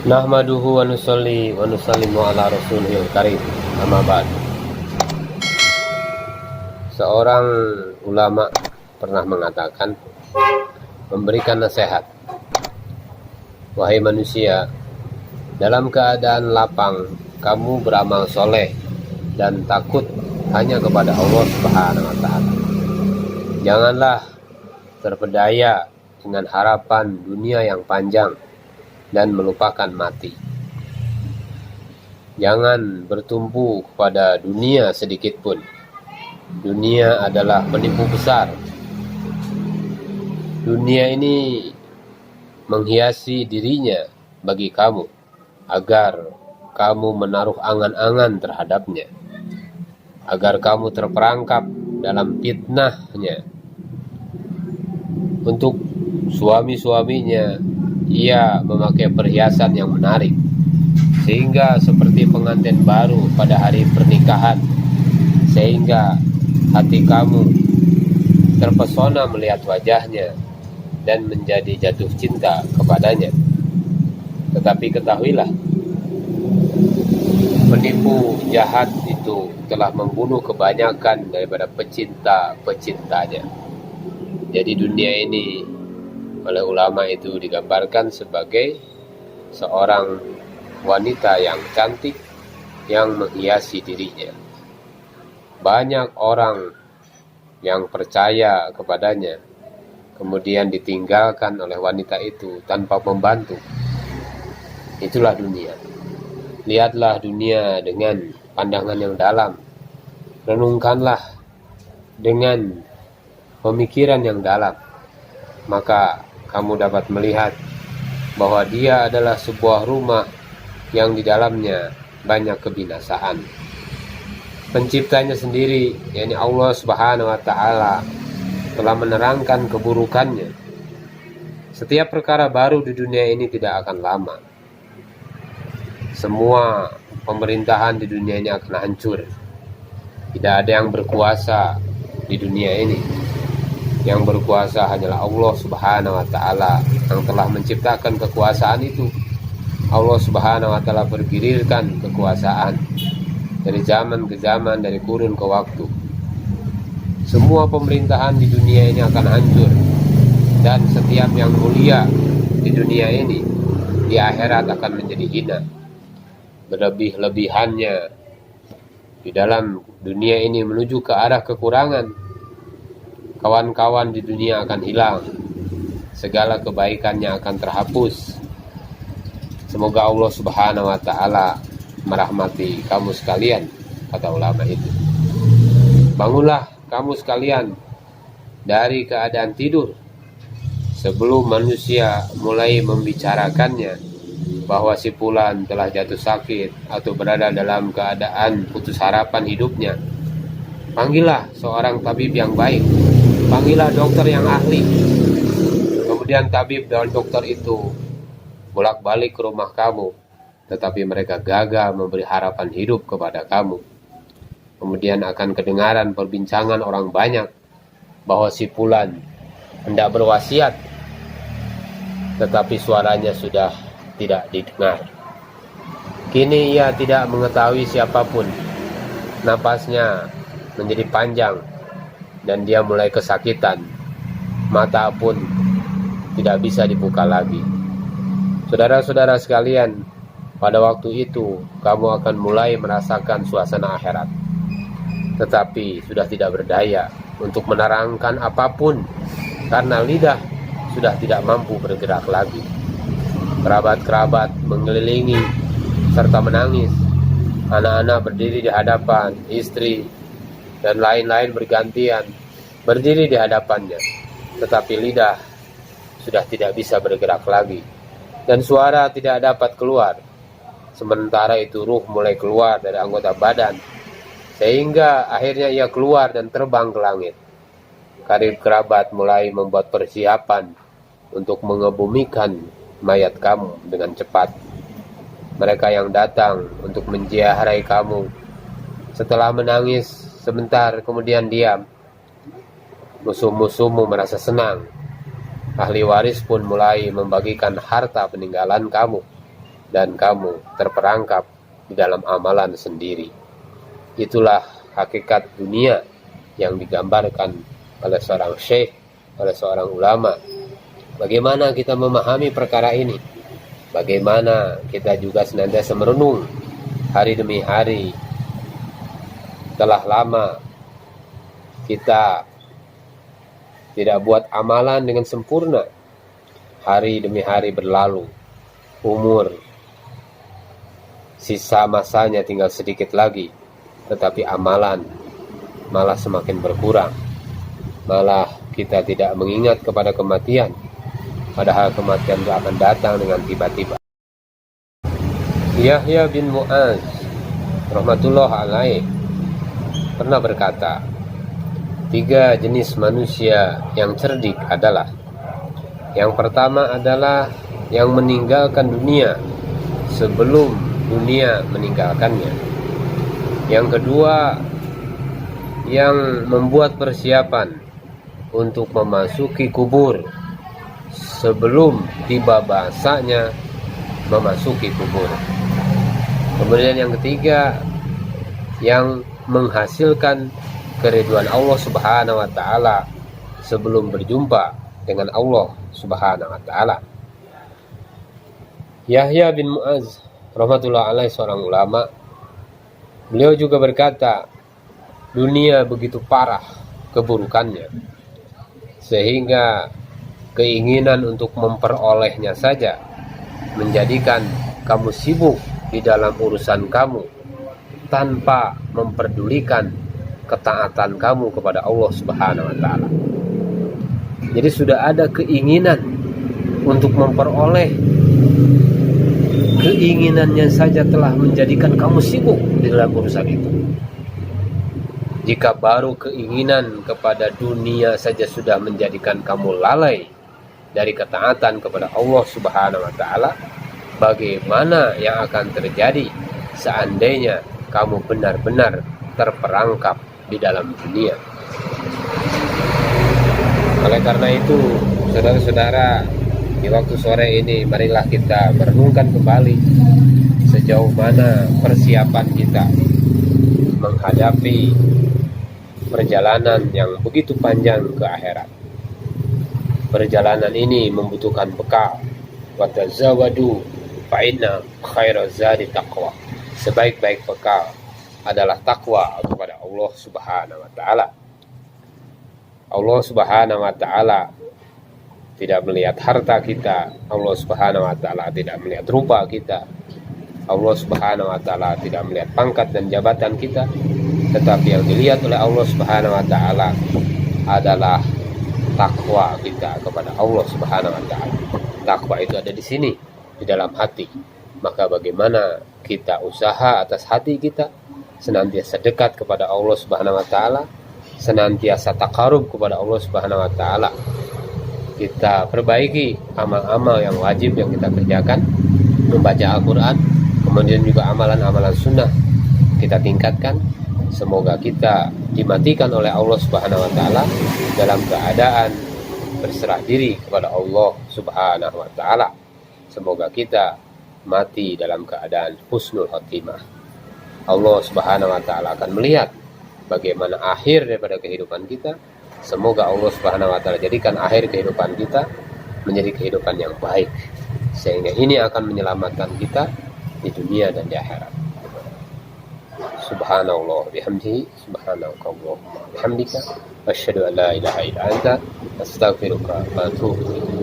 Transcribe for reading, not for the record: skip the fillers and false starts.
Nahmaduhu wa nusalli wa nusallimu ala rasulihil karim. Amma ba'd. Seorang ulama pernah mengatakan, memberikan nasihat, wahai manusia, dalam keadaan lapang kamu beramal soleh dan takut hanya kepada Allah Subhanahu wa Ta'ala. Janganlah terpedaya dengan harapan dunia yang panjang dan melupakan mati. Jangan bertumpu kepada dunia sedikit pun. Dunia adalah penipu besar. Dunia ini menghiasi dirinya bagi kamu agar kamu menaruh angan-angan terhadapnya, agar kamu terperangkap dalam fitnahnya. Untuk suami-suaminya, ia memakai perhiasan yang menarik, sehingga seperti pengantin baru pada hari pernikahan, sehingga hati kamu terpesona melihat wajahnya dan menjadi jatuh cinta kepadanya. Tetapi ketahuilah, penipu jahat itu telah membunuh kebanyakan daripada pecinta-pecintanya. Jadi dunia ini oleh ulama itu digambarkan sebagai seorang wanita yang cantik yang menghiasi dirinya. Banyak orang yang percaya kepadanya kemudian ditinggalkan oleh wanita itu tanpa membantu. Itulah dunia. Lihatlah dunia dengan pandangan yang dalam. Renungkanlah dengan pemikiran yang dalam. Maka kamu dapat melihat bahwa dia adalah sebuah rumah yang di dalamnya banyak kebinasaan. Penciptanya sendiri, yakni Allah Subhanahu wa Ta'ala, telah menerangkan keburukannya. Setiap perkara baru di dunia ini tidak akan lama. Semua pemerintahan di dunia ini akan hancur. Tidak ada yang berkuasa di dunia ini. Yang berkuasa hanyalah Allah Subhanahu wa Ta'ala yang telah menciptakan kekuasaan itu. Allah Subhanahu wa Ta'ala bergilirkan kekuasaan dari zaman ke zaman, dari kurun ke waktu. Semua pemerintahan di dunia ini akan hancur, dan setiap yang mulia di dunia ini di akhirat akan menjadi hina. Berlebih-lebihannya di dalam dunia ini menuju ke arah kekurangan. Kawan-kawan di dunia akan hilang, segala kebaikannya akan terhapus. Semoga Allah Subhanahu wa Ta'ala merahmati kamu sekalian, kata ulama itu. Bangunlah kamu sekalian dari keadaan tidur sebelum manusia mulai membicarakannya bahwa si fulan telah jatuh sakit atau berada dalam keadaan putus harapan hidupnya. Panggillah seorang tabib yang baik. Panggillah dokter yang ahli. Kemudian tabib dan dokter itu bolak-balik ke rumah kamu, tetapi mereka gagal memberi harapan hidup kepada kamu. Kemudian akan kedengaran perbincangan orang banyak bahwa si fulan hendak berwasiat, tetapi suaranya sudah tidak didengar. Kini ia tidak mengetahui siapapun. Napasnya menjadi panjang dan dia mulai kesakitan. Mata pun tidak bisa dibuka lagi. Saudara-saudara sekalian, pada waktu itu kamu akan mulai merasakan suasana akhirat, tetapi sudah tidak berdaya untuk menerangkan apapun karena lidah sudah tidak mampu bergerak lagi. Kerabat-kerabat mengelilingi serta menangis. Anak-anak berdiri di hadapan istri dan lain-lain bergantian berdiri di hadapannya, tetapi lidah sudah tidak bisa bergerak lagi dan suara tidak dapat keluar. Sementara itu ruh mulai keluar dari anggota badan, sehingga akhirnya ia keluar dan terbang ke langit. Karib kerabat mulai membuat persiapan untuk mengebumikan mayat kamu dengan cepat. Mereka yang datang untuk menziarahi kamu setelah menangis sebentar kemudian diam. Musuh-musuhmu merasa senang. Ahli waris pun mulai membagikan harta peninggalan kamu. dan kamu terperangkap di dalam amalan sendiri. Itulah hakikat dunia yang digambarkan oleh seorang syekh, oleh seorang ulama. Bagaimana kita memahami perkara ini? Bagaimana kita juga senantiasa merenung hari demi hari. Telah lama kita tidak buat amalan dengan sempurna. Hari demi hari berlalu, umur sisa masanya tinggal sedikit lagi, tetapi amalan malah semakin berkurang. Malah kita tidak mengingat kepada kematian, padahal kematian itu akan datang dengan tiba-tiba. Yahya bin Mu'az rahmatullah alaih pernah berkata, 3 jenis manusia yang cerdik adalah: yang pertama adalah yang meninggalkan dunia sebelum dunia meninggalkannya. Yang kedua, yang membuat persiapan untuk memasuki kubur sebelum tiba masanya memasuki kubur. Kemudian yang ketiga, yang menghasilkan keriduan Allah Subhanahu wa taala sebelum berjumpa dengan Allah Subhanahu wa taala. Yahya bin Mu'az rahmatullah alaih seorang ulama, beliau juga berkata, dunia begitu parah keburukannya sehingga keinginan untuk memperolehnya saja menjadikan kamu sibuk di dalam urusan kamu tanpa memperdulikan ketaatan kamu kepada Allah Subhanahu wa taala. Jadi sudah ada keinginan untuk memperoleh, keinginannya saja telah menjadikan kamu sibuk di dalam urusan itu. Jika baru keinginan kepada dunia saja sudah menjadikan kamu lalai dari ketaatan kepada Allah Subhanahu wa taala, bagaimana yang akan terjadi seandainya kamu benar-benar terperangkap di dalam dunia? Oleh karena itu, saudara-saudara, di waktu sore ini marilah kita merenungkan kembali sejauh mana persiapan kita menghadapi perjalanan yang begitu panjang ke akhirat. Perjalanan ini membutuhkan bekal. Wa tazawwadu fa inna khairaz zadi taqwa. Sebaik-baik bekal adalah takwa kepada Allah Subhanahu wa taala. Allah Subhanahu wa taala tidak melihat harta kita, Allah Subhanahu wa taala tidak melihat rupa kita, Allah Subhanahu wa taala tidak melihat pangkat dan jabatan kita, tetapi yang dilihat oleh Allah Subhanahu wa taala adalah takwa kita kepada Allah Subhanahu wa taala. Takwa itu ada di sini, di dalam hati. Maka bagaimana kita usaha atas hati kita senantiasa dekat kepada Allah Subhanahu wa taala, senantiasa takarub kepada Allah Subhanahu wa taala. Kita perbaiki amal-amal yang wajib yang kita kerjakan, membaca Al-Quran, kemudian juga amalan-amalan sunnah kita tingkatkan. Semoga kita dimatikan oleh Allah Subhanahu wa taala dalam keadaan berserah diri kepada Allah Subhanahu wa taala. Semoga kita mati dalam keadaan husnul khotimah. Allah Subhanahu wa taala akan melihat bagaimana akhir daripada kehidupan kita. Semoga Allah Subhanahu wa taala jadikan akhir kehidupan kita menjadi kehidupan yang baik, sehingga ini akan menyelamatkan kita di dunia dan di akhirat. Subhanallah bihamdihi, subhanakallahumma bihamdika, asyhadu an la ilaha illa anta, astaghfiruka wa atubu ilaik.